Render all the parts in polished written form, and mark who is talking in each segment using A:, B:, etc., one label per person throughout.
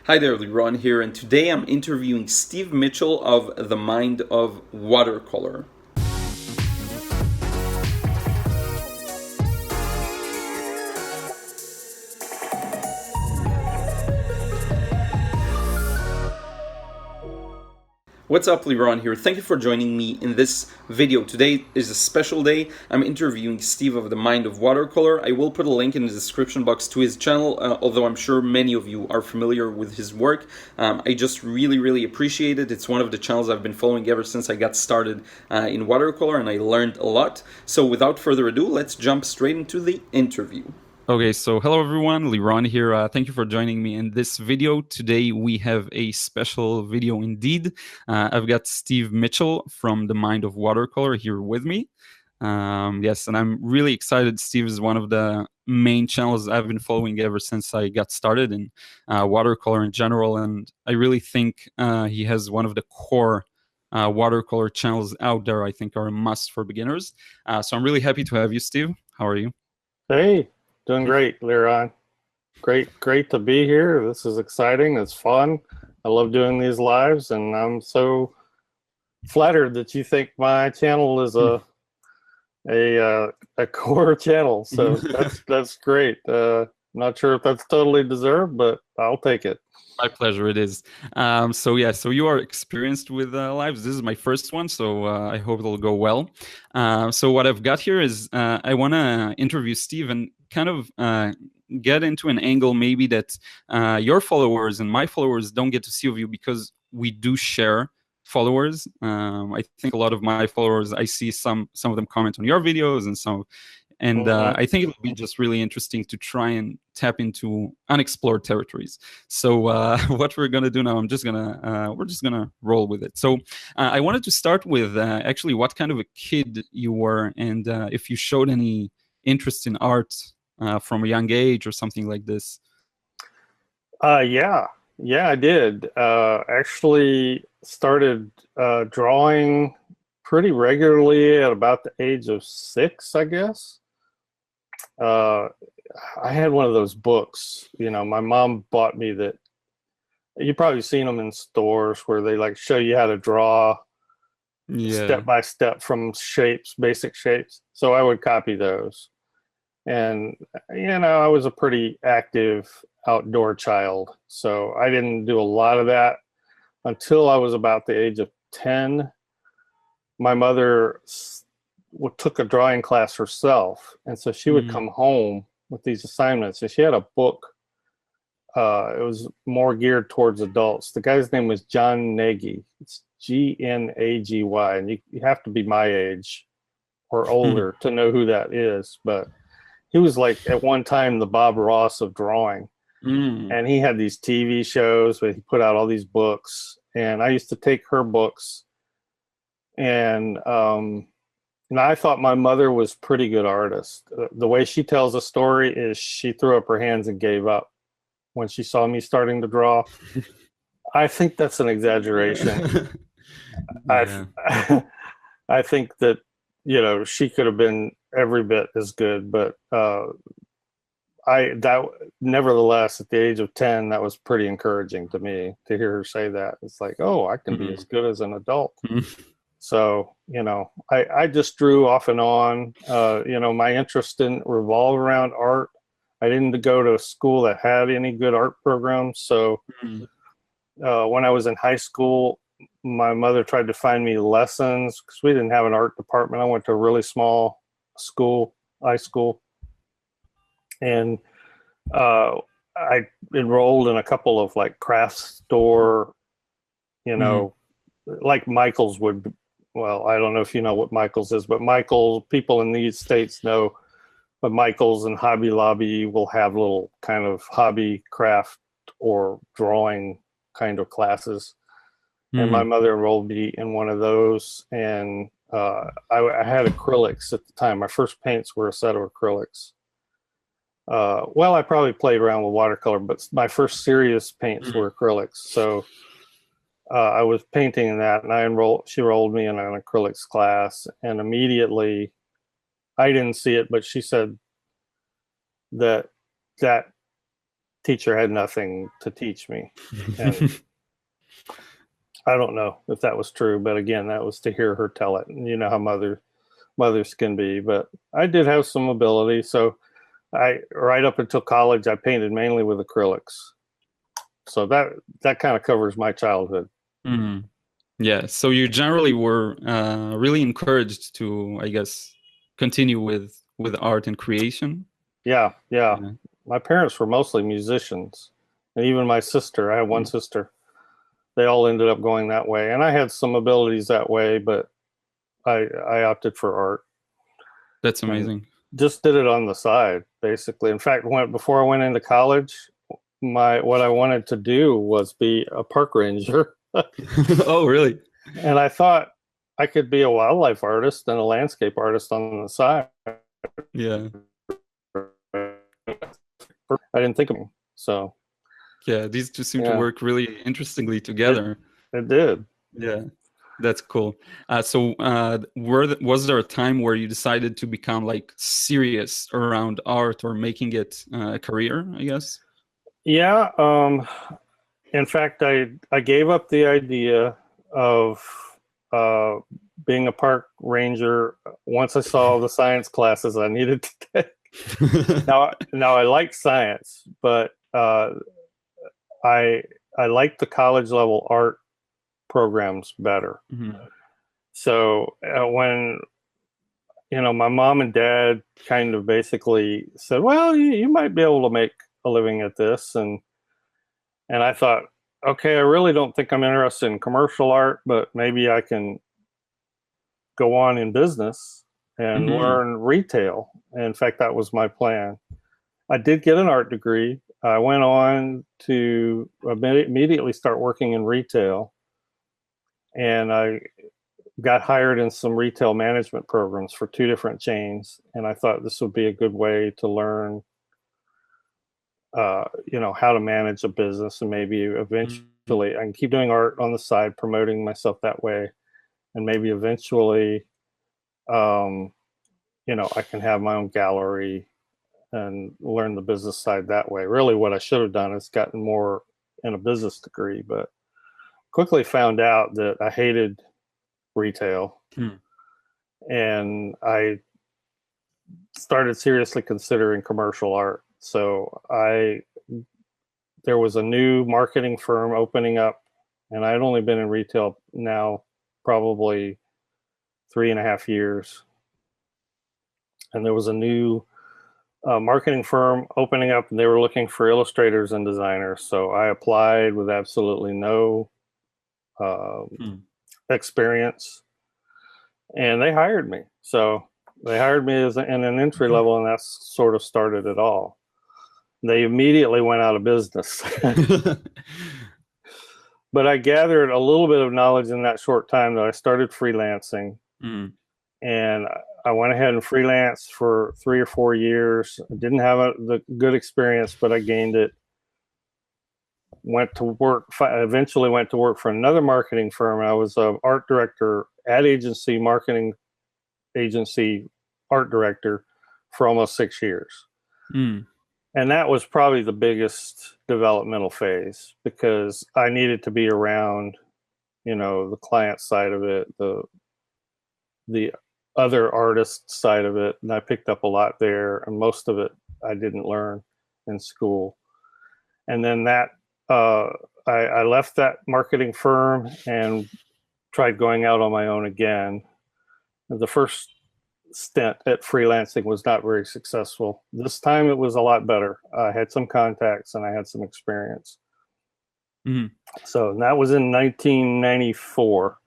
A: Hi there, Liron here, and today I'm interviewing Steve Mitchell of the Mind of Watercolor. What's up, Liron here. Thank you for joining me in this video. Today is a special day. I'm interviewing Steve of the Mind of Watercolor. I will put a link in the description box to his channel, although I'm sure many of you are familiar with his work. I just really appreciate it. It's one of the channels I've been following ever since I got started in watercolor, and I learned a lot. So without further ado, let's jump straight into the interview. Okay, so hello everyone, Liron here. Thank you for joining me in this video. Today we have a special video indeed. I've got Steve Mitchell from the Mind of Watercolor here with me. Yes, and I'm really excited. Steve is one of the main channels I've been following ever since I got started in watercolor in general, and I really think he has one of the core watercolor channels out there I think are a must for beginners. So I'm really happy to have you, Steve. How are you?
B: Hey, doing great, Liron. Great to be here. This is exciting. It's fun. I love doing these lives, and I'm so flattered that you think my channel is a core channel. So that's great. Not sure if that's totally deserved, but I'll take it.
A: My pleasure, it is. So you are experienced with lives. This is my first one, so I hope it'll go well. So what I've got here is I want to interview Steve and kind of get into an angle maybe that your followers and my followers don't get to see of you, because we do share followers. I think a lot of my followers, I see some of them comment on your videos and some. And I think it would be just really interesting to try and tap into unexplored territories. So what we're gonna do now, we're just gonna roll with it. So I wanted to start with actually what kind of a kid you were, and if you showed any interest in art from a young age or something like this.
B: Yeah, I did. Actually started drawing pretty regularly at about the age of 6, I guess. I had one of those books, my mom bought me that. You've probably seen them in stores where they like show you how to draw step by step from shapes, basic shapes. So I would copy those. And, I was a pretty active outdoor child. So I didn't do a lot of that until I was about the age of 10. My mother took a drawing class herself, and so she would come home with these assignments, and she had a book. It was more geared towards adults. The guy's name was John Nagy. It's Gnagy, and you have to be my age or older to know who that is, but he was like at one time the Bob Ross of drawing. And he had these TV shows where he put out all these books, and I used to take her books. And I thought my mother was a pretty good artist. The way she tells a story is she threw up her hands and gave up when she saw me starting to draw. I think that's an exaggeration. I think that, she could have been every bit as good, but nevertheless, at the age of 10, that was pretty encouraging to me to hear her say that. It's like, oh, I can be as good as an adult. So, I just drew off and on. My interest didn't revolve around art. I didn't go to a school that had any good art programs. So when I was in high school, my mother tried to find me lessons because we didn't have an art department. I went to a really small school, high school. And I enrolled in a couple of like craft store, like Michael's would. Well, I don't know if you know what Michael's is, but people in these states know, but Michael's and Hobby Lobby will have little kind of hobby craft or drawing kind of classes. And my mother enrolled me in one of those. And I had acrylics at the time. My first paints were a set of acrylics. I probably played around with watercolor, but my first serious paints were acrylics. So I was painting in that, and she enrolled me in an acrylics class, and immediately, I didn't see it, but she said that teacher had nothing to teach me. And I don't know if that was true, but again, that was to hear her tell it. And you know how mothers can be. But I did have some ability. So right up until college, I painted mainly with acrylics. So that kind of covers my childhood.
A: Mm-hmm. Yeah. So you generally were really encouraged to, I guess, continue with art and creation.
B: Yeah. My parents were mostly musicians, and even my sister. I have one sister. They all ended up going that way, and I had some abilities that way, but I opted for art.
A: That's amazing.
B: And just did it on the side, basically. In fact, before I went into college, what I wanted to do was be a park ranger.
A: Oh, really?
B: And I thought I could be a wildlife artist and a landscape artist on the side.
A: Yeah.
B: I didn't think of it. So
A: yeah, these two seem to work really interestingly together.
B: It did.
A: Yeah, that's cool. Was there a time where you decided to become like serious around art or making it a career, I guess?
B: Yeah. In fact, I gave up the idea of being a park ranger once I saw the science classes I needed to take. Now I like science, but I like the college level art programs better.
A: Mm-hmm.
B: So when my mom and dad kind of basically said, well, you might be able to make a living at this, and I thought, okay, I really don't think I'm interested in commercial art, but maybe I can go on in business and learn retail. In fact, that was my plan. I did get an art degree. I went on to immediately start working in retail, and I got hired in some retail management programs for 2 different chains. And I thought this would be a good way to learn, how to manage a business, and maybe eventually I can keep doing art on the side, promoting myself that way. And maybe eventually, I can have my own gallery and learn the business side that way. Really what I should have done is gotten more in a business degree, but quickly found out that I hated retail. And I started seriously considering commercial art. So there was a new marketing firm opening up, and I'd only been in retail now probably 3.5 years. And there was a new marketing firm opening up, and they were looking for illustrators and designers. So I applied with absolutely no experience, and they hired me. So they hired me in an entry level, and that's sort of started it all. They immediately went out of business. But I gathered a little bit of knowledge in that short time that I started freelancing. And I went ahead and freelanced for 3 or 4 years. I didn't have the good experience, but I gained it. Eventually went to work for another marketing firm. I was an art director, ad agency, marketing agency, art director for almost 6 years. And that was probably the biggest developmental phase, because I needed to be around, the client side of it, the other artist side of it. And I picked up a lot there, and most of it I didn't learn in school. And then I left that marketing firm and tried going out on my own again. The first stint at freelancing was not very successful. This time it was a lot better. I had some contacts and I had some experience. So that was in 1994.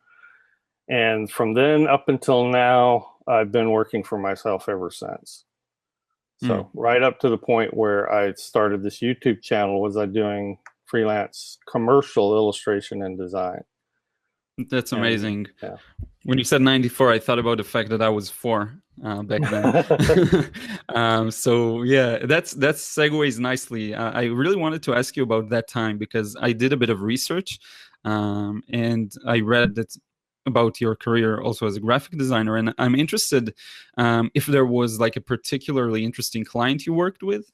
B: And from then up until now, I've been working for myself ever since. So right up to the point where I started this YouTube channel, was I doing freelance commercial illustration and design.
A: That's amazing. When you said 94, I thought about the fact that I was 4 back then. So yeah, that segues nicely. I really wanted to ask you about that time, because I did a bit of research, and I read that about your career also as a graphic designer, and I'm interested if there was like a particularly interesting client you worked with.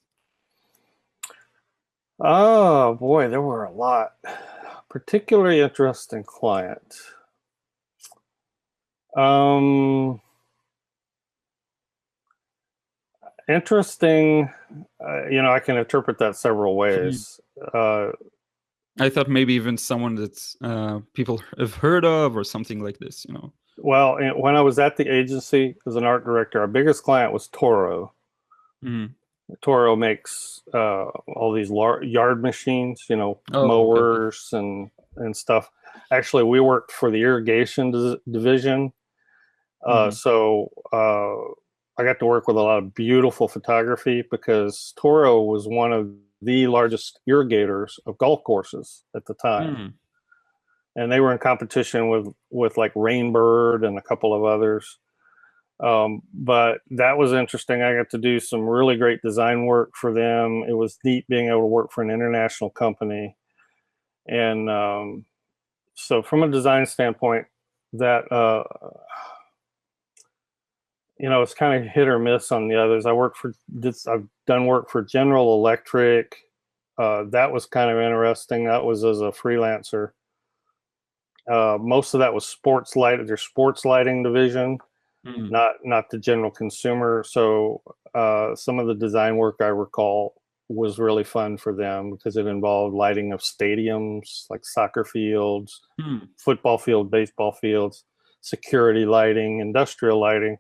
B: Oh boy, there were a lot. Particularly interesting client. Um, Interesting. I can interpret that several ways.
A: I thought maybe even someone that's people have heard of or something like this, you know.
B: Well, when I was at the agency as an art director, our biggest client was Toro.
A: Mm.
B: Toro makes all these yard machines,
A: Oh, okay, okay.
B: mowers and stuff. Actually, we worked for the irrigation division,
A: Mm-hmm.
B: so I got to work with a lot of beautiful photography because Toro was one of the largest irrigators of golf courses at the time,
A: Mm.
B: and they were in competition with like Rainbird and a couple of others. But that was interesting. I got to do some really great design work for them. It was neat being able to work for an international company. And so, from a design standpoint, that it's kind of hit or miss on the others. I've done work for General Electric. That was kind of interesting. That was as a freelancer. Most of that was their sports lighting division,
A: Mm.
B: not the general consumer. So some of the design work I recall was really fun for them because it involved lighting of stadiums like soccer fields,
A: Mm.
B: football field, baseball fields, security lighting, industrial lighting.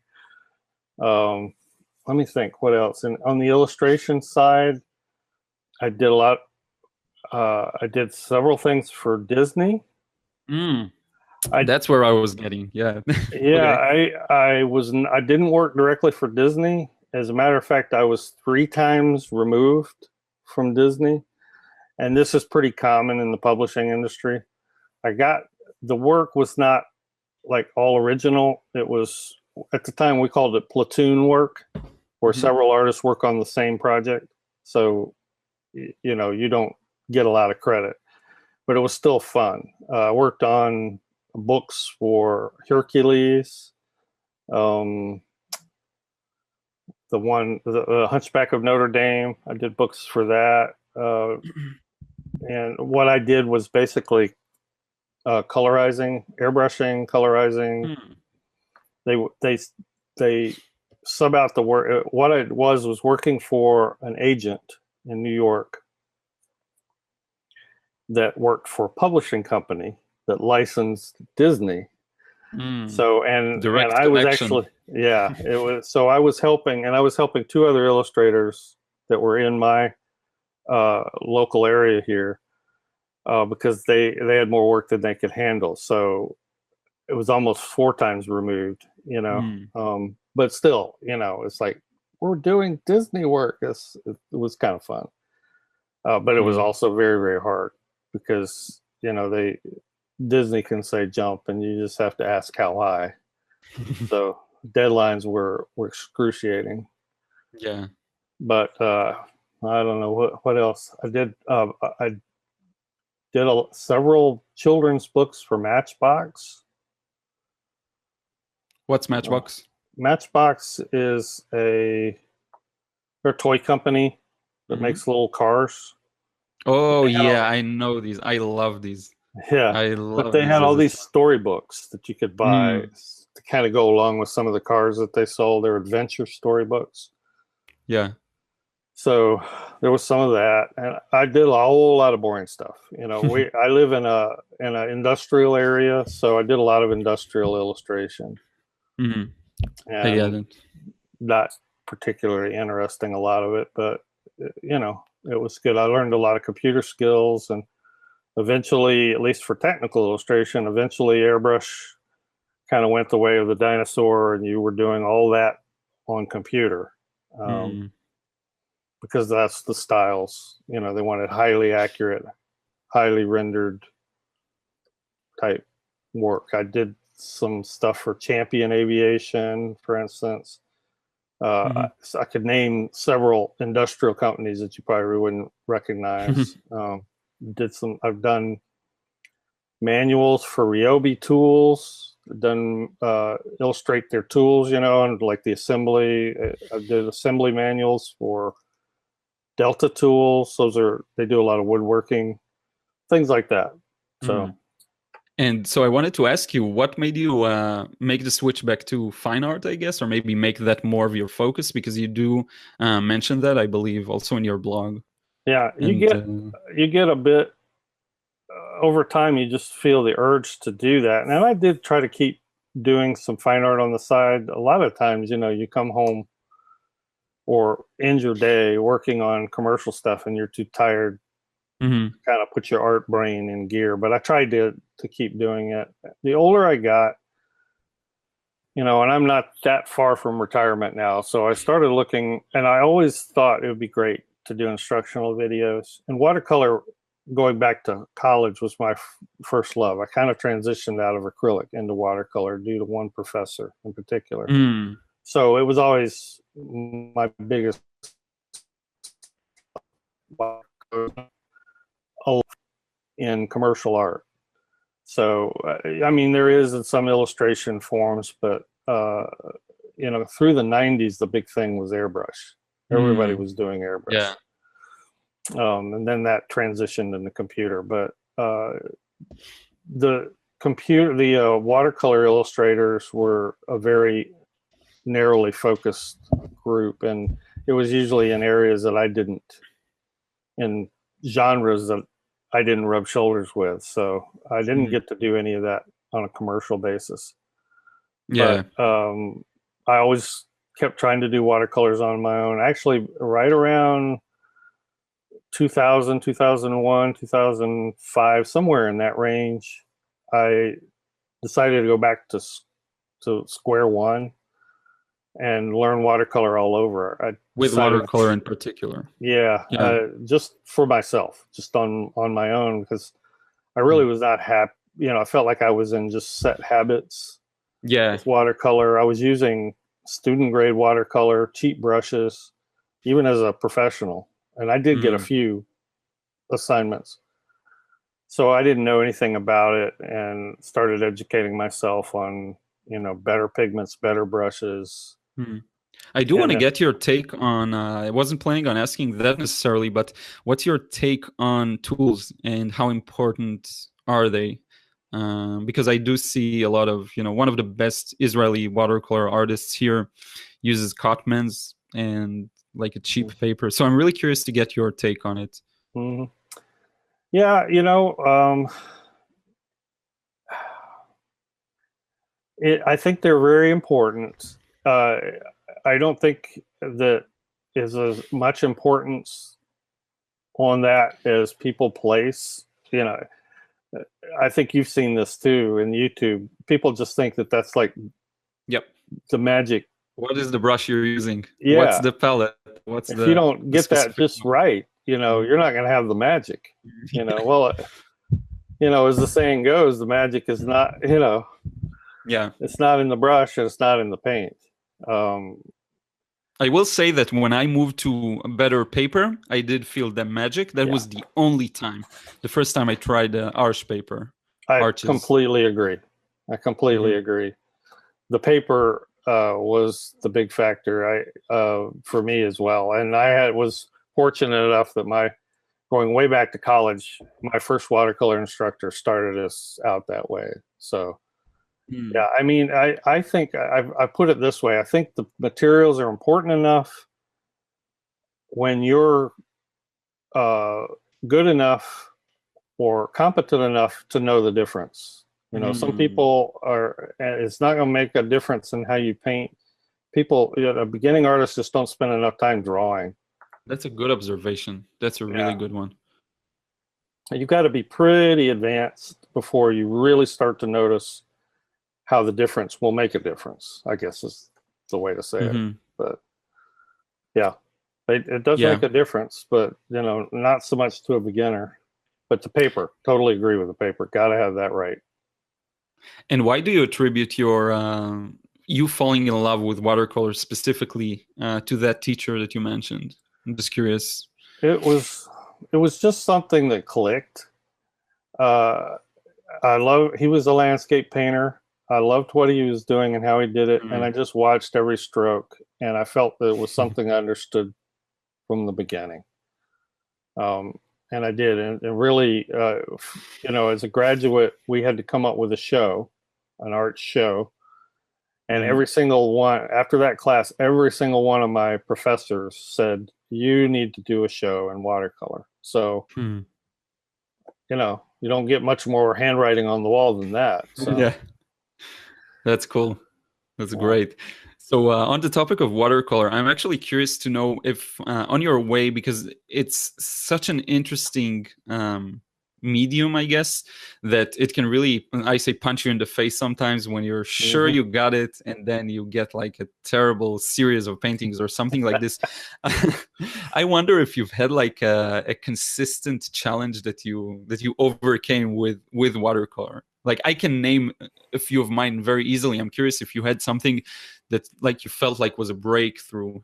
B: Um, Let me think what else. And on the illustration side, I did a lot. I did several things for Disney.
A: Mm.
B: I
A: That's where I was getting. Yeah.
B: Yeah,
A: Okay.
B: I didn't work directly for Disney. As a matter of fact, I was 3 times removed from Disney, and this is pretty common in the publishing industry. I got The work was not like all original. It was at the time we called it platoon work, where
A: Mm-hmm.
B: several artists work on the same project. So you don't get a lot of credit, but it was still fun. I worked on books for Hercules, um, the Hunchback of Notre Dame. I did books for that, and what I did was basically colorizing, airbrushing, colorizing.
A: Mm.
B: They they they sub out the work. What I was working for an agent in New York that worked for a publishing company that licensed Disney.
A: Mm.
B: So and
A: Direct
B: I was
A: connection.
B: actually, yeah, it was, so I was helping 2 other illustrators that were in my local area here, because they had more work than they could handle. So it was almost 4 times removed,
A: Mm.
B: but still, it's like we're doing Disney work. It was kind of fun, but it was
A: Mm.
B: also very, very hard because they Disney can say jump, and you just have to ask how high. So deadlines were excruciating.
A: Yeah.
B: But I don't know what else I did. I did several children's books for Matchbox.
A: What's
B: Uh,
A: Matchbox?
B: Matchbox is they're a toy company that
A: Mm-hmm.
B: makes little cars. But
A: Oh
B: they had
A: yeah, I know these. I love these.
B: yeah,
A: I
B: but
A: love
B: they
A: these
B: had all
A: as a
B: these
A: child.
B: storybooks that you could buy
A: Mm.
B: to kind of go along with some of the cars that they sold. They're adventure storybooks.
A: Yeah.
B: So there was some of that, and I did a whole lot of boring stuff. I live in an industrial area, so I did a lot of industrial illustration,
A: Mm-hmm. I get
B: and
A: it.
B: not particularly interesting, a lot of it, but it was good. I learned a lot of computer skills, and eventually, at least for technical illustration, eventually airbrush kind of went the way of the dinosaur, and you were doing all that on computer. Um,
A: Mm.
B: because that's the styles. They wanted highly accurate, highly rendered type work. I did some stuff for Champion Aviation, for instance.
A: Mm-hmm.
B: So I could name several industrial companies that you probably wouldn't recognize. I've done manuals for Ryobi tools, done illustrate their tools, and like the assembly. I did assembly manuals for Delta tools. They do a lot of woodworking, things like that. So.
A: And so I wanted to ask you, what made you make the switch back to fine art, I guess, or maybe make that more of your focus? Because you do mention that, I believe, also in your blog.
B: Yeah, you get a bit over time. You just feel the urge to do that, and I did try to keep doing some fine art on the side. A lot of times, you come home or end your day working on commercial stuff, and you're too tired. Kind of put your art brain in gear, but I tried to keep doing it. The older I got, and I'm not that far from retirement now, so I started looking, and I always thought it would be great to do instructional videos. And watercolor, going back to college, was my first love. I kind of transitioned out of acrylic into watercolor due to one professor in particular. So it was always my biggest in commercial art. So, I mean, there is in some illustration forms, but, through the 90s, the big thing was airbrush. Everybody was doing airbrush. Yeah. And then that transitioned into computer. But the watercolor illustrators were a very narrowly focused group. And it was usually in areas that in genres that I didn't rub shoulders with, so I didn't get to do any of that on a commercial basis. Yeah. But I always kept trying to do watercolors on my own. Actually, right around 2000, 2001, 2005, somewhere in that range, I decided to go back to square one and learn watercolor all over.
A: With watercolor in particular.
B: Yeah. Just for myself, just on my own, because I really was not happy. I felt like I was in just set habits. Yeah. With watercolor. I was using student grade watercolor, cheap brushes, even as a professional. And I did get a few assignments. So I didn't know anything about it and started educating myself on, better pigments, better brushes.
A: I do want to get your take on, I wasn't planning on asking that necessarily, but what's your take on tools and how important are they? Because I do see a lot of, one of the best Israeli watercolor artists here uses Cotman's and like a cheap paper. So I'm really curious to get your take on it.
B: Yeah, I think they're very important. I don't think that is as much importance on that as people place. I think you've seen this too in YouTube. People just think that that's like the magic.
A: What is the brush you're using? Yeah. What's the palette?
B: If you don't get that just right, you're not going to have the magic. Well, as the saying goes, the magic is not, it's not in the brush and it's not in the paint.
A: I will say that when I moved to better paper, I did feel the magic. That was the only time. The first time I tried Arch paper.
B: I completely agree. The paper was the big factor for me as well. And I was fortunate enough that going way back to college, my first watercolor instructor started us out that way. So yeah, I mean, I think I put it this way. I think the materials are important enough when you're good enough or competent enough to know the difference. Some people it's not going to make a difference in how you paint. People, beginning artists just don't spend enough time drawing.
A: That's a good observation. That's a really good one.
B: You've got to be pretty advanced before you really start to notice how the difference will make a difference, I guess is the way to say it. But yeah, it does make a difference, but not so much to a beginner. But the paper, totally agree with the paper. Got to have that right.
A: And why do you attribute your you falling in love with watercolors specifically to that teacher that you mentioned? I'm just curious.
B: It was just something that clicked. He was a landscape painter. I loved what he was doing and how he did it. And I just watched every stroke and I felt that it was something I understood from the beginning. And I did, and really, you know, as a graduate, we had to come up with a show, an art show, and
A: Mm.
B: every single one after that class, every single one of my professors said, "You need to do a show in watercolor." So,
A: Hmm.
B: you know, you don't get much more handwriting on the wall than that. So,
A: Yeah, that's cool. That's
B: yeah.
A: great. So, on the topic of watercolor, I'm actually curious to know if, on your way, because it's such an interesting medium, I guess, that it can really, I say, punch you in the face sometimes when you're sure
B: Hmm.
A: you got it, and then you get like a terrible series of paintings or something like this. I wonder if you've had like a consistent challenge that you overcame with watercolor. Like I can name a few of mine very easily. I'm curious if you had something that like you felt like was a breakthrough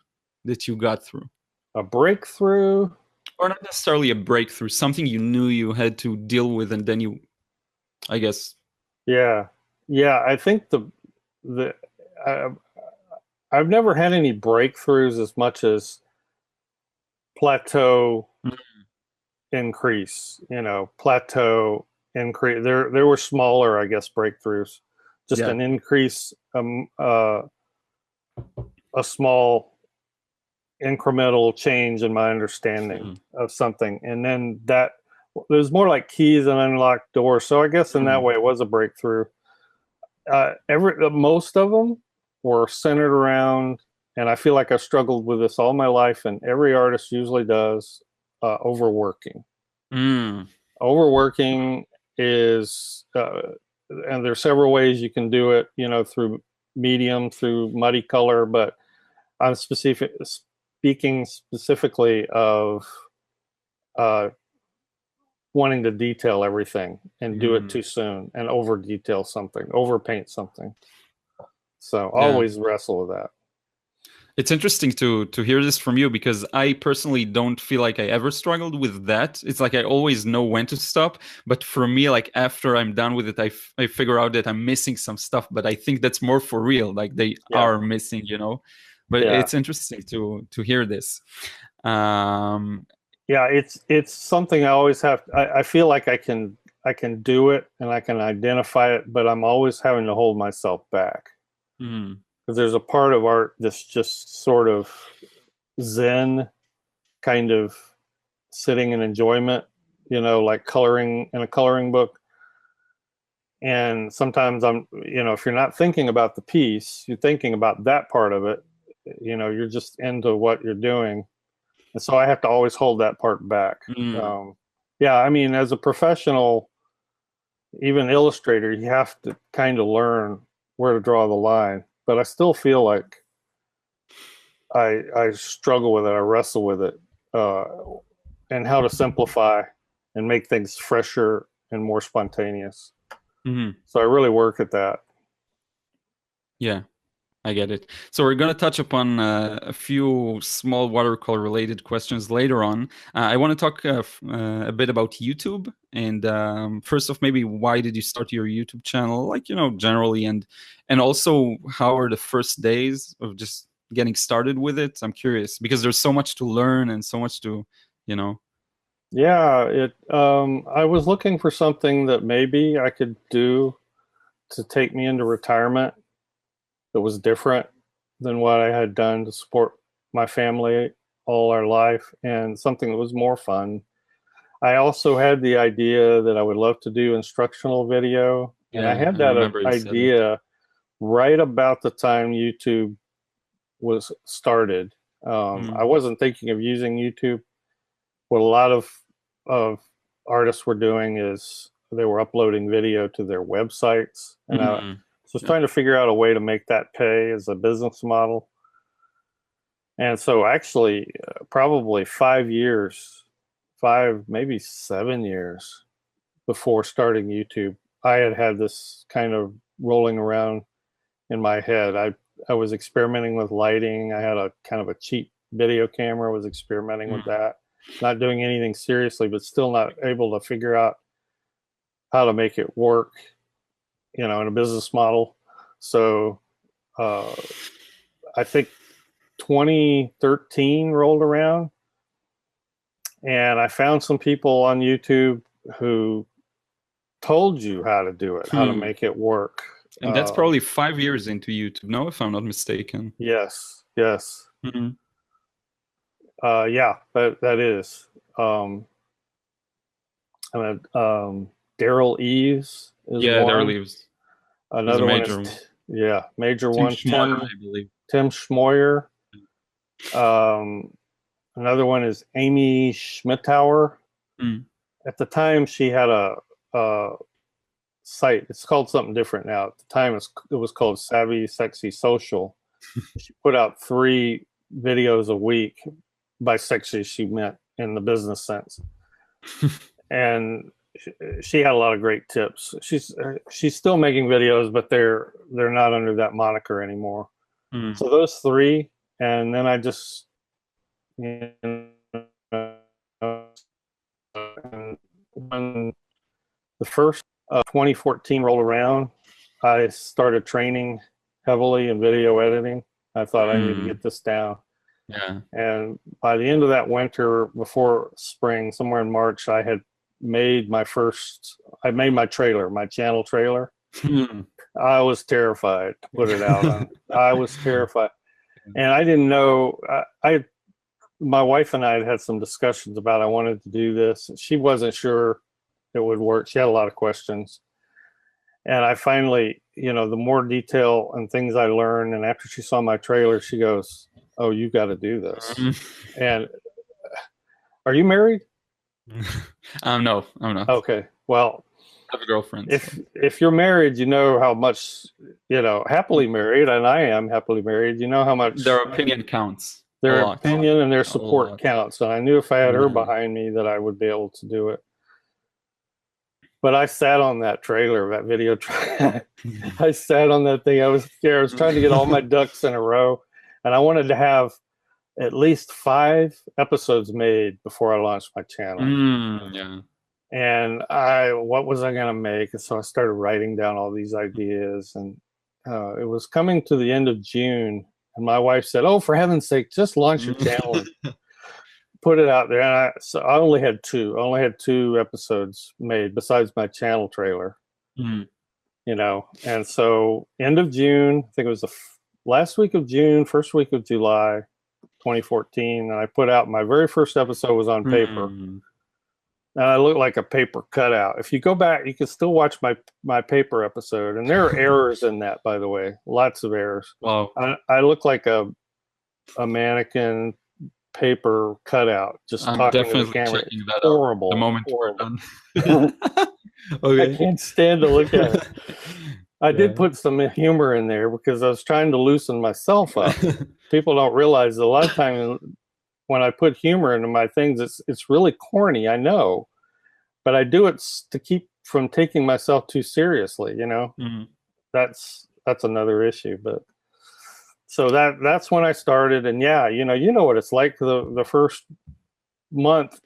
A: that you got through,
B: A breakthrough.
A: or not necessarily a breakthrough, something you knew you had to deal with, and then you, I guess.
B: Yeah, yeah. I think the I, I've never had any breakthroughs as much as plateau increase. You know, plateau increase. There were smaller, I guess, breakthroughs. Just
A: Yeah.
B: an increase, a small incremental change in my understanding
A: Mhm.
B: of something, and then that there's more like keys and unlocked doors. So I guess in that
A: Mhm.
B: way, it was a breakthrough. Most of them were centered around, and I feel like I've struggled with this all my life, and every artist usually does, overworking.
A: Mm.
B: Overworking is, and there's several ways you can do it, you know, through medium, through muddy color, but I'm speaking specifically of uh, wanting to detail everything and do it
A: Mm.
B: too soon and over detail something, overpaint something. So
A: Yeah.
B: always wrestle with that.
A: It's interesting to hear this from you because I personally don't feel like I ever struggled with that. It's like I always know when to stop, but for me, like after I'm done with it, I figure out that I'm missing some stuff. But I think that's more for real, like they
B: Yeah,
A: are missing, you know. But
B: yeah,
A: it's interesting to hear this. Um,
B: yeah. It's something I always have. I feel like I can do it and I can identify it, but I'm always having to hold myself back
A: mm,
B: because there's a part of art that's just sort of zen, kind of sitting in enjoyment. You know, like coloring in a coloring book. And sometimes you know, if you're not thinking about the piece, you're thinking about that part of it. You know, you're just into what you're doing. And so I have to always hold that part back.
A: mm,
B: Yeah, I mean, as a professional, even illustrator, you have to kind of learn where to draw the line. But I still feel like I struggle with it. I wrestle with it, uh, and how to simplify and make things fresher and more spontaneous.
A: mm,
B: So I really work at that.
A: yeah. I get it. So we're going to touch upon a few small watercolor related questions later on. I want to talk a bit about YouTube. And first off, maybe why did you start your YouTube channel? Like, you know, generally, and also how are the first days of just getting started with it? I'm curious because there's so much to learn and so much to, you know.
B: Yeah, I was looking for something that maybe I could do to take me into retirement that was different than what I had done to support my family all our life, and something that was more fun. I also had the idea that I would love to do instructional video, and I
A: Yeah,
B: had
A: I
B: that
A: remember you said that.
B: idea right about the time YouTube was started. I
A: Mm,
B: wasn't thinking of using YouTube. What a lot of artists were doing is they were uploading video to their websites, and I
A: mm,
B: was
A: yeah.
B: trying to figure out a way to make that pay as a business model. And so, actually, probably 5 years, five maybe 7 years before starting YouTube, I had this kind of rolling around in my head. I was experimenting with lighting. I had a kind of a cheap video camera. Was experimenting with
A: Mm,
B: that, not doing anything seriously, but still not able to figure out how to make it work, you know, in a business model. So uh, I think 2013 rolled around, And I found some people on YouTube who told you how to do it, how to make it work.
A: And that's probably 5 years into YouTube, no, if I'm not mistaken.
B: Yes, yes.
A: Mm-hmm.
B: Yeah, that is. Daryl Eves is
A: yeah,
B: one.
A: Daryl Eves.
B: Another one is major
A: Tim
B: one.
A: Schmoyer, I believe.
B: Tim Schmoyer. Another one is Amy Schmittauer.
A: Mm.
B: At the time, she had a site. It's called something different now. At the time, it was called Savvy Sexy Social. She put out 3 videos a week. By sexy, she meant in the business sense. And she had a lot of great tips. She's still making videos, but they're not under that moniker anymore.
A: Mm.
B: So those 3, and then I just when the first 2014 rolled around, I started training heavily in video editing. I thought I need to get this down.
A: Yeah.
B: And by the end of that winter, before spring, somewhere in March, I had made my trailer, my channel trailer. I was terrified to put it out on. I was terrified. And I didn't know, my wife and I had some discussions about I wanted to do this. She wasn't sure it would work. She had a lot of questions. And I finally, the more detail and things I learned, and after she saw my trailer, she goes, "Oh, you got to do this." And are you married?
A: No, I'm not.
B: Okay. Well,
A: I have a girlfriend.
B: If you're married, you know how much, happily married, and I am happily married, you know how much
A: their opinion counts.
B: Their opinion and their support counts. And I knew if I had her behind me that I would be able to do it. But I sat on that trailer, that video trailer. I sat on that thing. I was scared. I was trying to get all my ducks in a row. And I wanted to have at least 5 episodes made before I launched my channel.
A: Yeah.
B: And what was I going to make? And so I started writing down all these ideas. And it was coming to the end of June. And my wife said, "Oh, for heaven's sake, just launch your channel and put it out there." And so I only had 2. I only had 2 episodes made besides my channel trailer. And so end of June, I think it was the last week of June, first week of July, 2014. And I put out my very first episode was on paper. And I look like a paper cutout. If you go back, you can still watch my paper episode. And there are errors in that, by the way. Lots of errors.
A: Wow.
B: I look like a mannequin paper cutout, just talking to the camera. Horrible.
A: The moment
B: we're
A: done.
B: Okay. I can't stand to look at it. I did put some humor in there because I was trying to loosen myself up. People don't realize that a lot of times when I put humor into my things, it's really corny, I know, but I do it to keep from taking myself too seriously. That's another issue. But so that's when I started, and you know what it's like. The first month,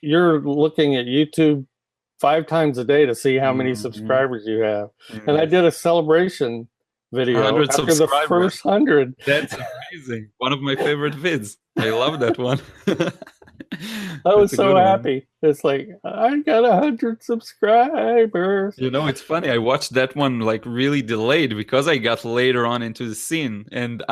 B: you're looking at YouTube 5 times a day to see how many subscribers you have, and I did a celebration video after the first 100.
A: That's amazing. One of my favorite vids. I love that one.
B: I was so happy. It's like, I got 100 subscribers.
A: It's funny. I watched that one like really delayed because I got later on into the scene, and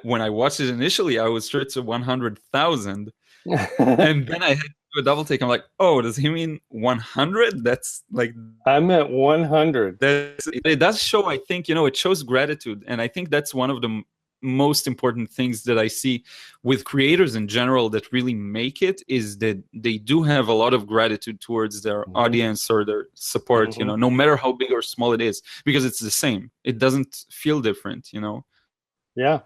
A: when I watched it initially, I was straight to 100,000, and then I had to do a double take. I'm like, oh, does he mean 100? That's like,
B: I meant 100.
A: It does show. I think it shows gratitude, and I think that's one of the most important things that I see with creators in general that really make it is that they do have a lot of gratitude towards their audience or their support, no matter how big or small it is, because it's the same. It doesn't feel different,
B: Yeah.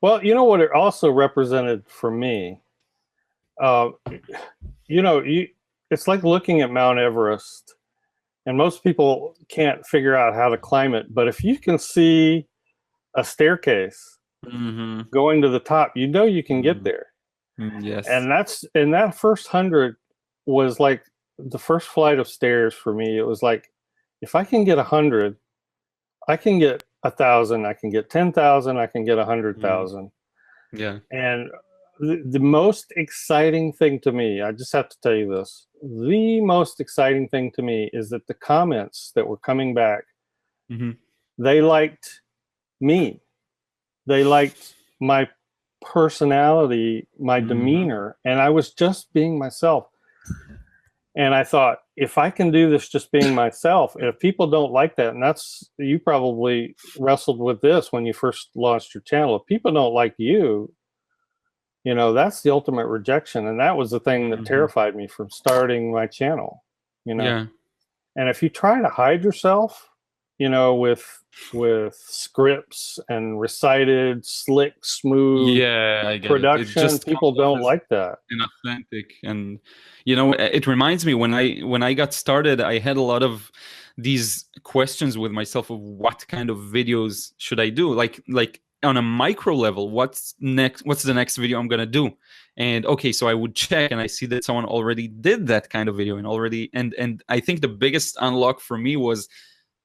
B: Well, what it also represented for me, it's like looking at Mount Everest, and most people can't figure out how to climb it. But if you can see a staircase going to the top, you can get there.
A: Yes.
B: And that first 100 was like the first flight of stairs for me. It was like, if I can get 100, I can get 1,000, I can get 10,000, I can get 100,000.
A: Yeah.
B: And the most exciting thing to me, I just have to tell you this. The most exciting thing to me is that the comments that were coming back, they liked me. They liked my personality, my demeanor, and I was just being myself. And I thought, if I can do this just being myself, if people don't like that, and that's, you probably wrestled with this when you first launched your channel, if people don't like you, you know, that's the ultimate rejection. And that was the thing that terrified me from starting my channel, you know.
A: Yeah.
B: And if you try to hide yourself, you know, with scripts and recited, slick, smooth
A: I get
B: production,
A: it just
B: people don't like that.
A: Inauthentic. And you know, it reminds me, when I got started, I had a lot of these questions with myself of what kind of videos should I do, like on a micro level, what's the next video I'm gonna do. And okay, so I would check and I see that someone already did that kind of video, and I think the biggest unlock for me was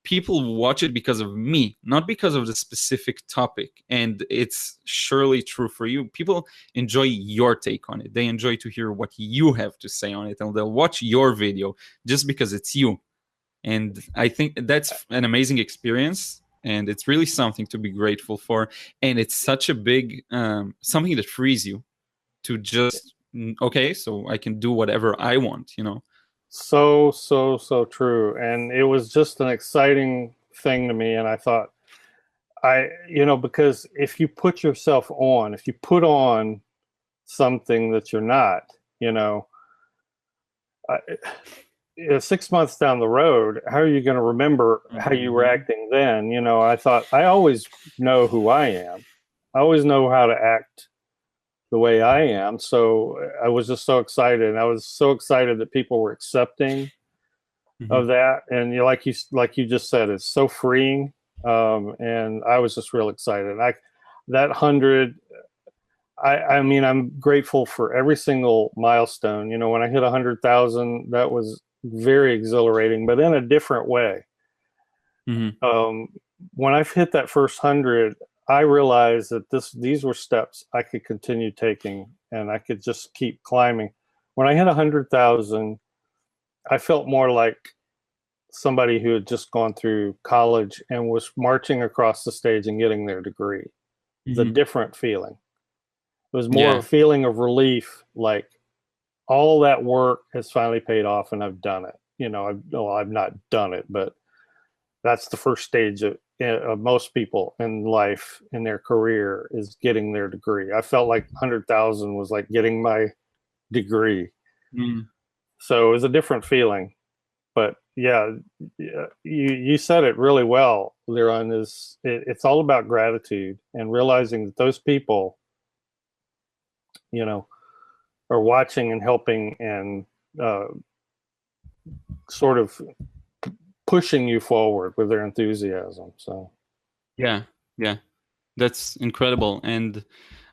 A: people watch it because of me, not because of the specific topic. And it's surely true for you. People enjoy your take on it. They enjoy to hear what you have to say on it, and they'll watch your video just because it's you. And I think that's an amazing experience, and it's really something to be grateful for. And it's such a big something that frees you to just, okay, so I can do whatever I want, you know.
B: So true. And it was just an exciting thing to me. And I thought, you know, because if you put yourself on, if you put on something that you're not, you know, 6 months down the road, how are you going to remember how you were acting then? You know, I thought, I always know who I am. I always know how to act the way I am. So I was just so excited. And I was so excited that people were accepting of that. And you, like you just said, it's so freeing. And I was just real excited. That 100, I mean, I'm grateful for every single milestone. You know, when I hit 100,000, that was very exhilarating, but in a different way. When I've hit that first 100, I realized that these were steps I could continue taking, and I could just keep climbing. When I hit 100,000, I felt more like somebody who had just gone through college and was marching across the stage and getting their degree. It's a different feeling. It was more a feeling of relief, like all that work has finally paid off and I've done it. You know, I've not done it, but that's the first stage of most people in life, in their career, is getting their degree. I felt like 100,000 was like getting my degree. So it was a different feeling. But yeah, you said it really well, Liron. It's all about gratitude and realizing that those people, you know, are watching and helping and sort of pushing you forward with their enthusiasm. So
A: yeah, that's incredible. And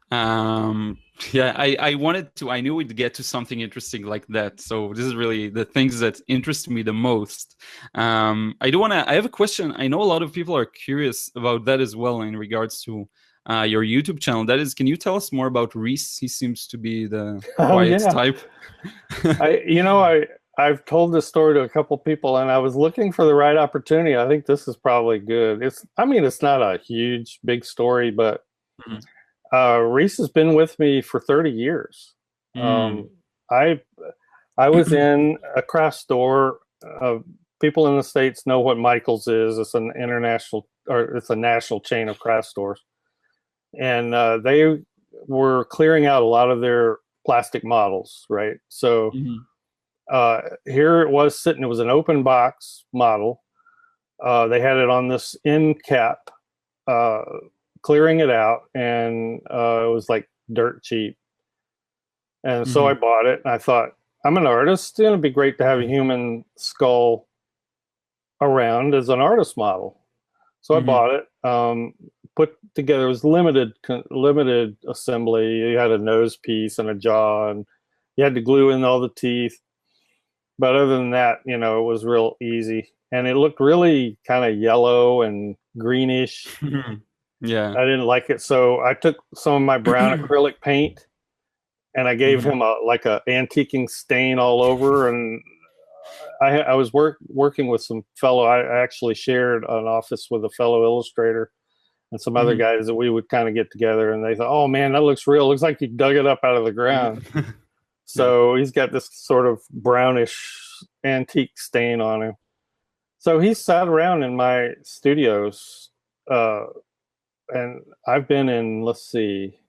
A: I wanted to, I knew we'd get to something interesting like that. So this is really the things that interest me the most. I have a question. I know a lot of people are curious about that as well in regards to your YouTube channel. That is, can you tell us more about Reese? He seems to be the quiet type.
B: I've told this story to a couple people, and I was looking for the right opportunity. I think this is probably good. It's not a huge, big story, but Reese has been with me for 30 years. I was in a craft store. People in the States know what Michael's is. It's an international, or it's a national chain of craft stores. And they were clearing out a lot of their plastic models, right? So here it was sitting. It was an open box model. They had it on this end cap, clearing it out, and it was like dirt cheap. And so I bought it, and I thought, I'm an artist. It's going to be great to have a human skull around as an artist model. So I bought it, put together. It was limited assembly. You had a nose piece and a jaw, and you had to glue in all the teeth. But other than that, you know, it was real easy. And it looked really kind of yellow and greenish.
A: Yeah.
B: I didn't like it. So I took some of my brown acrylic paint and I gave him a antiquing stain all over. And I was working with some fellow. I actually shared an office with a fellow illustrator and some other guys that we would kind of get together, and they thought, "Oh man, that looks real. Looks like you dug it up out of the ground." So he's got this sort of brownish antique stain on him. So he sat around in my studios, and I've been in, let's see,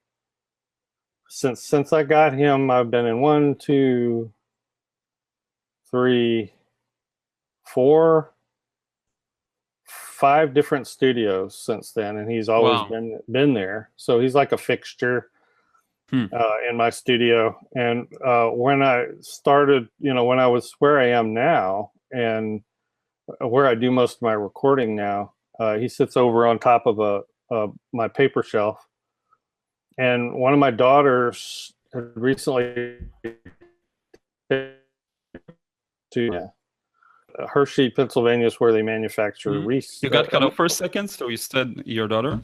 B: since I got him, I've been in 1, 2, 3, 4, 5 different studios since then, and he's always been there. So he's like a fixture in my studio. And when I started, when I was where I am now and where I do most of my recording now, he sits over on top of my paper shelf. And one of my daughters had recently to Hershey, Pennsylvania is where they manufacture Reese.
A: You got cut off for a second, so you said your daughter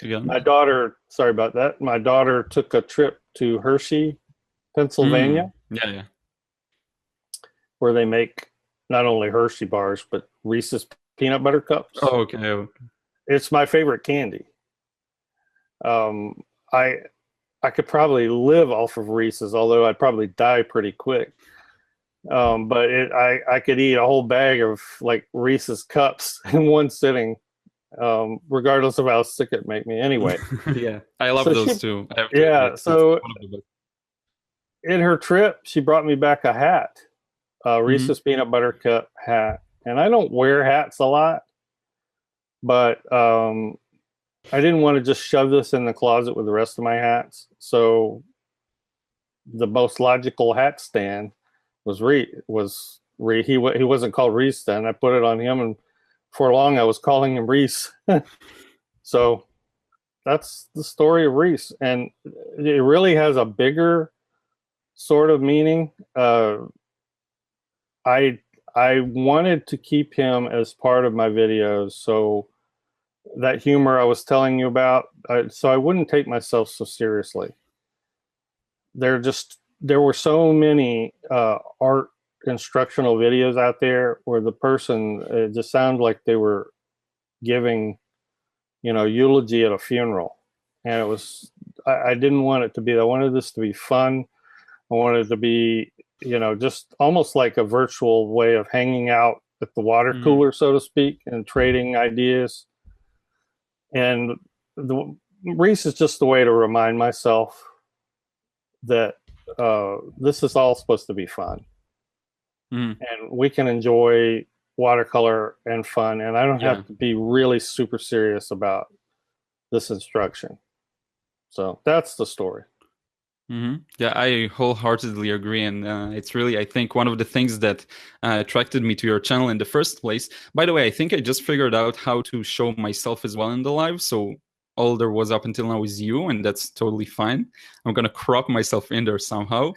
A: again?
B: My daughter, sorry about that. My daughter took a trip to Hershey, Pennsylvania.
A: Yeah.
B: Where they make not only Hershey bars, but Reese's peanut butter cups.
A: Oh, okay.
B: It's my favorite candy. I could probably live off of Reese's, although I'd probably die pretty quick. But I could eat a whole bag of like Reese's cups in one sitting, regardless of how sick it make me. Anyway,
A: yeah, I love those too.
B: So in her trip, she brought me back a hat, Reese's peanut butter cup hat, and I don't wear hats a lot, but I didn't want to just shove this in the closet with the rest of my hats. So the most logical hat stand was he wasn't called Reese then. I put it on him, and for long I was calling him Reese. So that's the story of Reese, and it really has a bigger sort of meaning. I wanted to keep him as part of my videos, so that humor I was telling you about, so I wouldn't take myself so seriously. There were so many art instructional videos out there where the person, it just sounded like they were giving, eulogy at a funeral. And it was, I didn't want it to be, I wanted this to be fun. I wanted it to be, just almost like a virtual way of hanging out at the water cooler, so to speak, and trading ideas. And Reese is just the way to remind myself that this is all supposed to be fun. And we can enjoy watercolor and fun, and I don't have to be really super serious about this instruction. So that's the story.
A: Yeah, I wholeheartedly agree, and it's really, I think, one of the things that attracted me to your channel in the first place. By the way, I think I just figured out how to show myself as well in the live, so all there was up until now is you, and that's totally fine. I'm gonna crop myself in there somehow.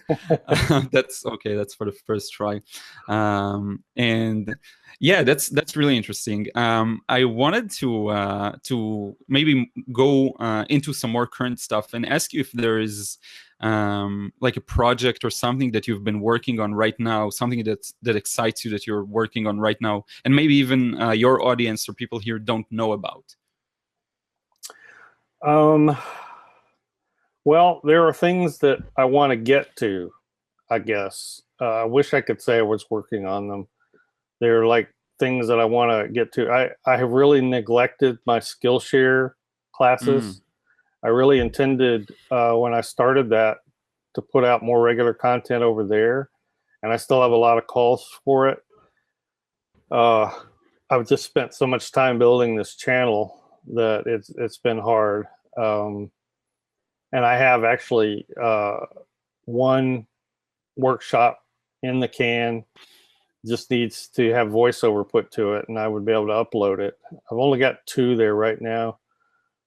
A: That's okay. That's for the first try. And yeah, that's really interesting. I wanted to maybe go into some more current stuff and ask you if there is like a project or something that you've been working on right now, something that excites you that you're working on right now, and maybe even your audience or people here don't know about.
B: Well, there are things that I want to get to, I guess. I wish I could say I was working on them. They're like things that I want to get to. I have really neglected my Skillshare classes. I really intended, when I started that, to put out more regular content over there, and I still have a lot of calls for it. I've just spent so much time building this channel that it's been hard. And I have actually one workshop in the can, just needs to have voiceover put to it, and I would be able to upload it. I've only got 2 there right now.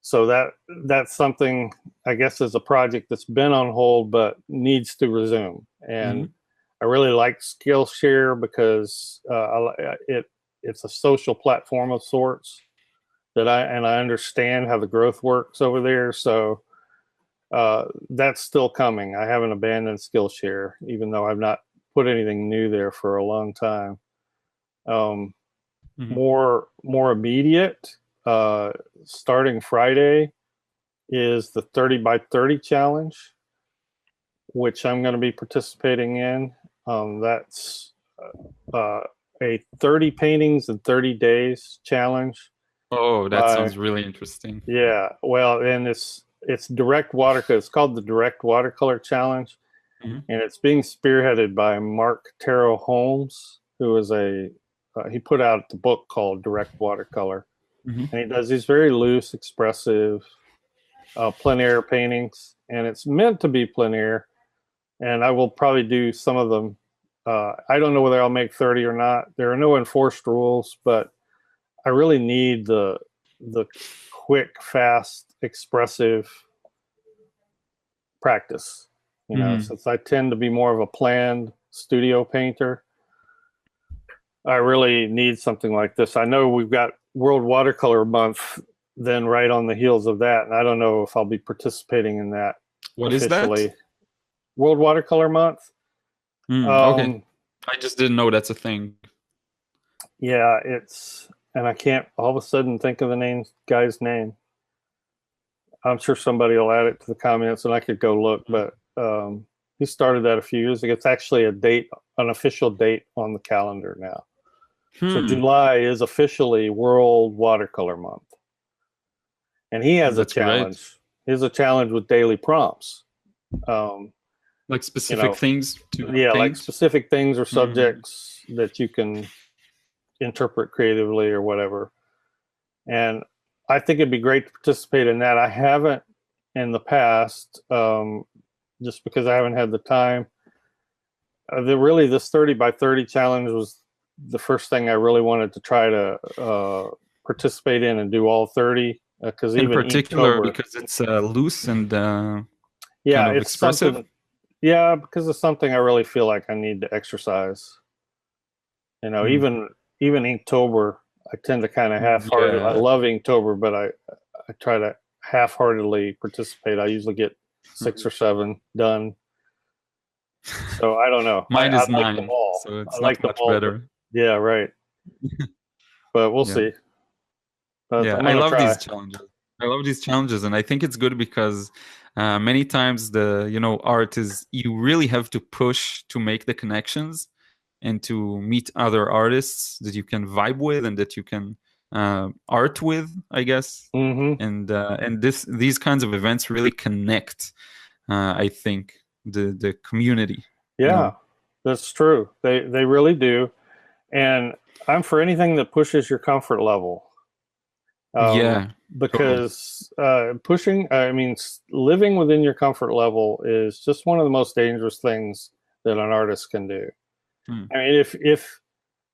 B: So that's something, I guess, is a project that's been on hold but needs to resume. And I really like Skillshare because it's a social platform of sorts that I understand how the growth works over there. So That's still coming. I haven't abandoned Skillshare, even though I've not put anything new there for a long time. More immediate, starting Friday, is the 30 by 30 challenge, which I'm going to be participating in. That's a 30 paintings in 30 days challenge.
A: Oh, that sounds really interesting.
B: Yeah, well, and it's direct watercolor. It's called the Direct Watercolor Challenge, and it's being spearheaded by Mark Terrell Holmes, who is he put out the book called Direct Watercolor, and he does these very loose, expressive, plein air paintings, and it's meant to be plein air. And I will probably do some of them. I don't know whether I'll make 30 or not. There are no enforced rules, but I really need the quick, fast, expressive practice. You know, since I tend to be more of a planned studio painter, I really need something like this. I know we've got World Watercolor Month then right on the heels of that, and I don't know if I'll be participating in that.
A: What
B: officially.
A: is that?
B: World Watercolor Month.
A: Okay. I just didn't know that's a thing.
B: Yeah, and I can't all of a sudden think of the guy's name. I'm sure somebody will add it to the comments and I could go look, but he started that a few years ago. It's actually an official date on the calendar now. So July is officially World Watercolor Month. And he has a challenge.
A: Great.
B: He has a challenge with daily prompts.
A: Like specific things to
B: paint? Like specific things or subjects that you can interpret creatively or whatever. And I think it'd be great to participate in that. I haven't in the past, just because I haven't had the time. This 30 by 30 challenge was the first thing I really wanted to try to participate in and do all 30. Because
A: in particular, because it's loose and kind of
B: it's
A: expressive.
B: Because it's something I really feel like I need to exercise. You know, even Inktober, I tend to kind of half-hearted. I love Inktober, but I try to half-heartedly participate. I usually get 6 or 7 done. So I don't know.
A: Mine is 9,
B: like them all.
A: so it's
B: not
A: much better.
B: Yeah, right. But we'll see. But
A: I love these challenges. I love these challenges, and I think it's good because many times art is, you really have to push to make the connections and to meet other artists that you can vibe with and that you can art with, I guess. And these kinds of events really connect, I think, the community.
B: Yeah, that's true. They really do. And I'm for anything that pushes your comfort level. Because living within your comfort level is just one of the most dangerous things that an artist can do. I mean, if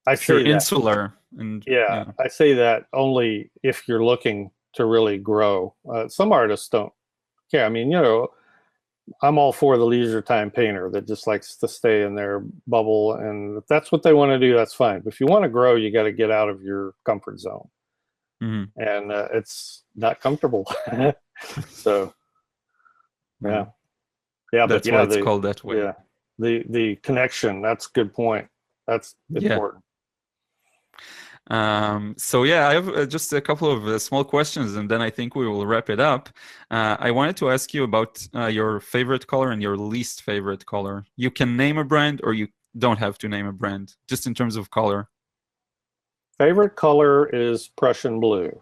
B: I say
A: you're insular, and
B: I say that only if you're looking to really grow. Some artists don't care. I mean, I'm all for the leisure time painter that just likes to stay in their bubble, and if that's what they want to do, that's fine. But if you want to grow, you got to get out of your comfort zone. And it's not comfortable. So that's why it's
A: called that way.
B: The connection, that's a good point. That's important.
A: So I have just a couple of small questions, and then I think we will wrap it up. I wanted to ask you about your favorite color and your least favorite color. You can name a brand, or you don't have to name a brand, just in terms of color.
B: Favorite color is Prussian blue.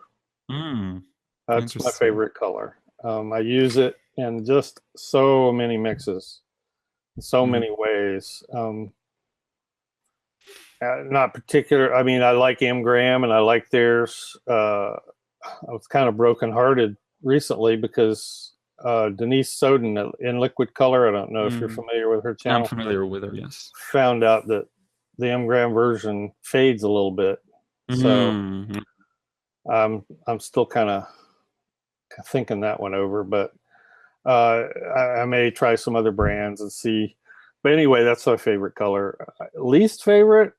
B: That's my favorite color. I use it in just so many mixes, so many ways. Not particular. I mean, I like M. Graham and I like theirs. I was kind of brokenhearted recently because Denise Soden in Liquid Color, I don't know if you're familiar with her channel.
A: I'm familiar with her, yes.
B: Found out that the M. Graham version fades a little bit. So I'm still kind of thinking that one over, but I may try some other brands and see. But anyway, that's my favorite color. Least favorite?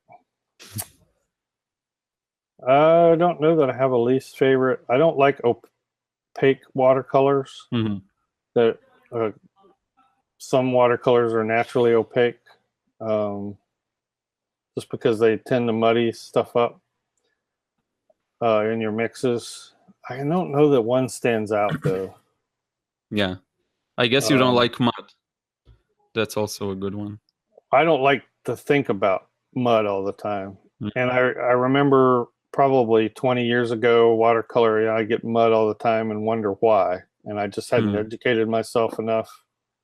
B: I don't know that I have a least favorite. I don't like opaque watercolors. That some watercolors are naturally opaque, just because they tend to muddy stuff up in your mixes. I don't know that one stands out though.
A: Yeah, I guess you don't like mud. That's also a good one.
B: I don't like to think about mud all the time. And I remember probably 20 years ago, watercolor, I get mud all the time and wonder why. And I just hadn't educated myself enough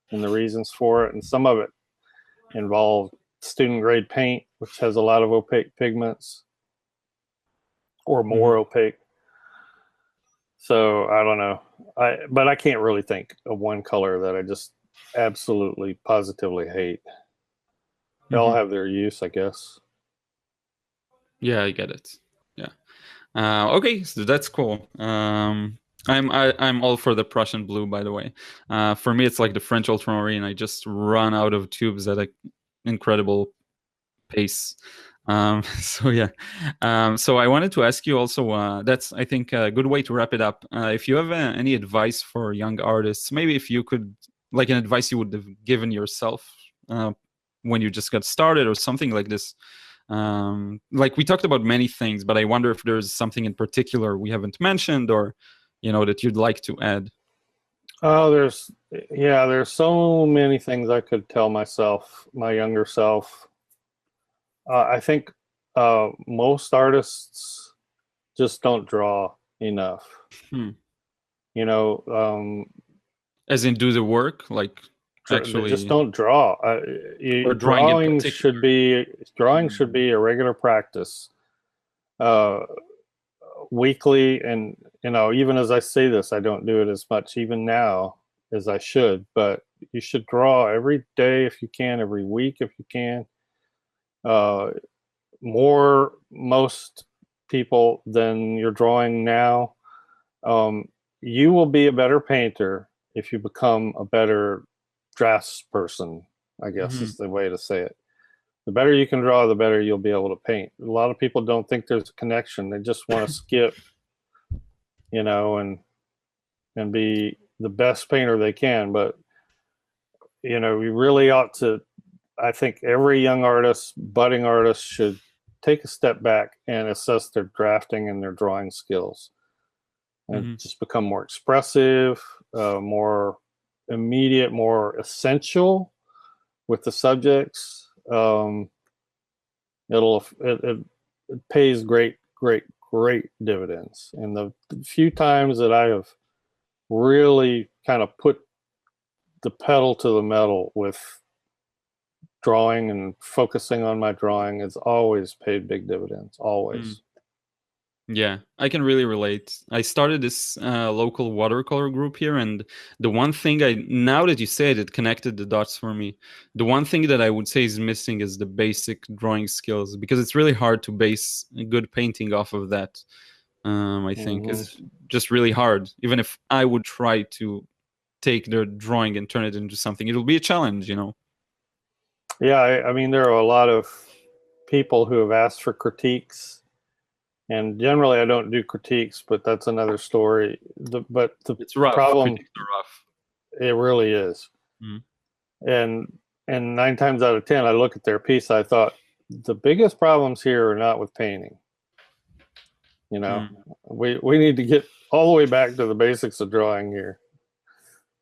B: in the reasons for it. And some of it involved student grade paint, which has a lot of opaque pigments or more opaque. So I don't know. But I can't really think of one color that I just absolutely positively hate. They all have their use, I guess.
A: Yeah, I get it. Yeah. Okay, so that's cool. I'm all for the Prussian blue, by the way. For me, it's like the French ultramarine. I just run out of tubes at an incredible pace. So yeah. So I wanted to ask you also. That's, I think, a good way to wrap it up. If you have any advice for young artists, maybe if you could, like, an advice you would have given yourself when you just got started, or something like this. Like, we talked about many things, but I wonder if there's something in particular we haven't mentioned, or that you'd like to add.
B: Oh, there's so many things I could tell myself, my younger self. I think most artists just don't draw enough.
A: As in, do the work, like, actually
B: just don't draw. Drawing should be a regular practice, weekly. And even as I say this, I don't do it as much even now as I should, but you should draw every day if you can, every week if you can. Most people than you're drawing now. You will be a better painter if you become a better drafts person, I guess is the way to say it. The better you can draw, the better you'll be able to paint. A lot of people don't think there's a connection. They just want to skip, and be the best painter they can. But we really ought to. I think every young artist, budding artist, should take a step back and assess their drafting and their drawing skills, and just become more expressive, more immediate, more essential with the subjects. It pays great dividends. And the few times that I have really kind of put the pedal to the metal with drawing and focusing on my drawing, has always paid big dividends, always.
A: Yeah, I can really relate. I started this local watercolor group here, and the one thing now that you said it, connected the dots for me. The one thing that I would say is missing is the basic drawing skills, because it's really hard to base a good painting off of that. I think it's just really hard. Even if I would try to take their drawing and turn it into something, it'll be a challenge,
B: Yeah, I mean, there are a lot of people who have asked for critiques. And generally, I don't do critiques, but that's another story.
A: It's rough.
B: Problem,
A: critiques are rough.
B: It really is. And 9 times out of 10, I look at their piece. I thought the biggest problems here are not with painting. We need to get all the way back to the basics of drawing here.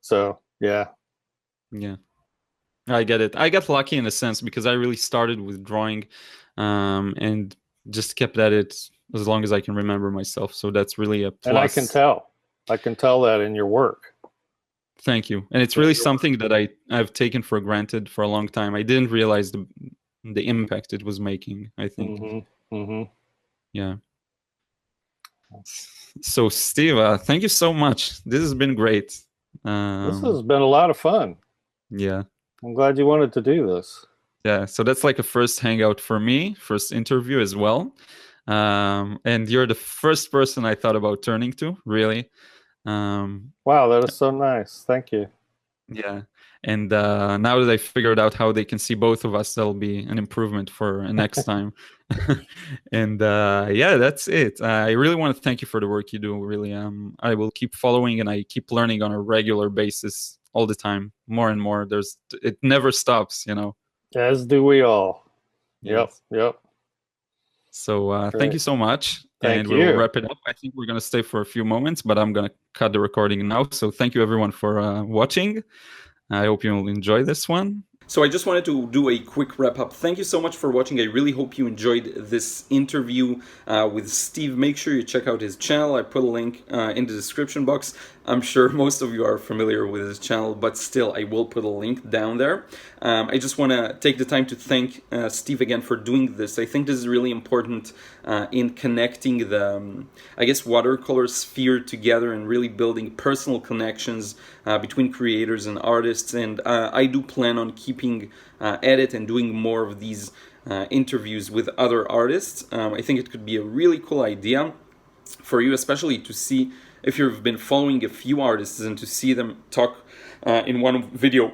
B: So yeah.
A: I get it. I got lucky in a sense, because I really started with drawing, and just kept at it as long as I can remember myself. So that's really a plus.
B: And I can tell that in your work.
A: Thank you. And it's really something that I've taken for granted for a long time. I didn't realize the impact it was making, I think. Yeah. So Steve, thank you so much. This has been great.
B: This has been a lot of fun.
A: Yeah.
B: I'm glad you wanted to do this.
A: Yeah, so that's like a first hangout for me, first interview as well. And you're the first person I thought about turning to, really.
B: Wow, that is so nice. Thank you.
A: Yeah. And now that I figured out how they can see both of us, that'll be an improvement for next time. And yeah, that's it. I really want to thank you for the work you do, really. I will keep following, and I keep learning on a regular basis
C: all the time, more and more. It never stops,
B: As do we all.
C: Yes.
B: Yep.
C: So thank you so much.
B: Thank
C: and
B: you.
C: we'll wrap it up. I think we're going to stay for a few moments, but I'm going to cut the recording now. So thank you everyone for watching. I hope you'll enjoy this one.
A: So I just wanted to do a quick wrap up. Thank you so much for watching. I really hope you enjoyed this interview with Steve. Make sure you check out his channel. I put a link in the description box. I'm sure most of you are familiar with his channel, but still, I will put a link down there. I just want to take the time to thank Steve again for doing this. I think this is really important in connecting the, watercolor sphere together and really building personal connections between creators and artists. And I do plan on keeping at it and doing more of these interviews with other artists. I think it could be a really cool idea for you, especially to see if you've been following a few artists and to see them talk in one video.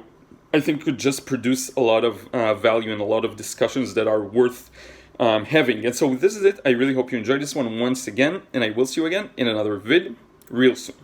A: I think could just produce a lot of value and a lot of discussions that are worth having. And so this is it. I really hope you enjoyed this one once again, and I will see you again in another vid real soon.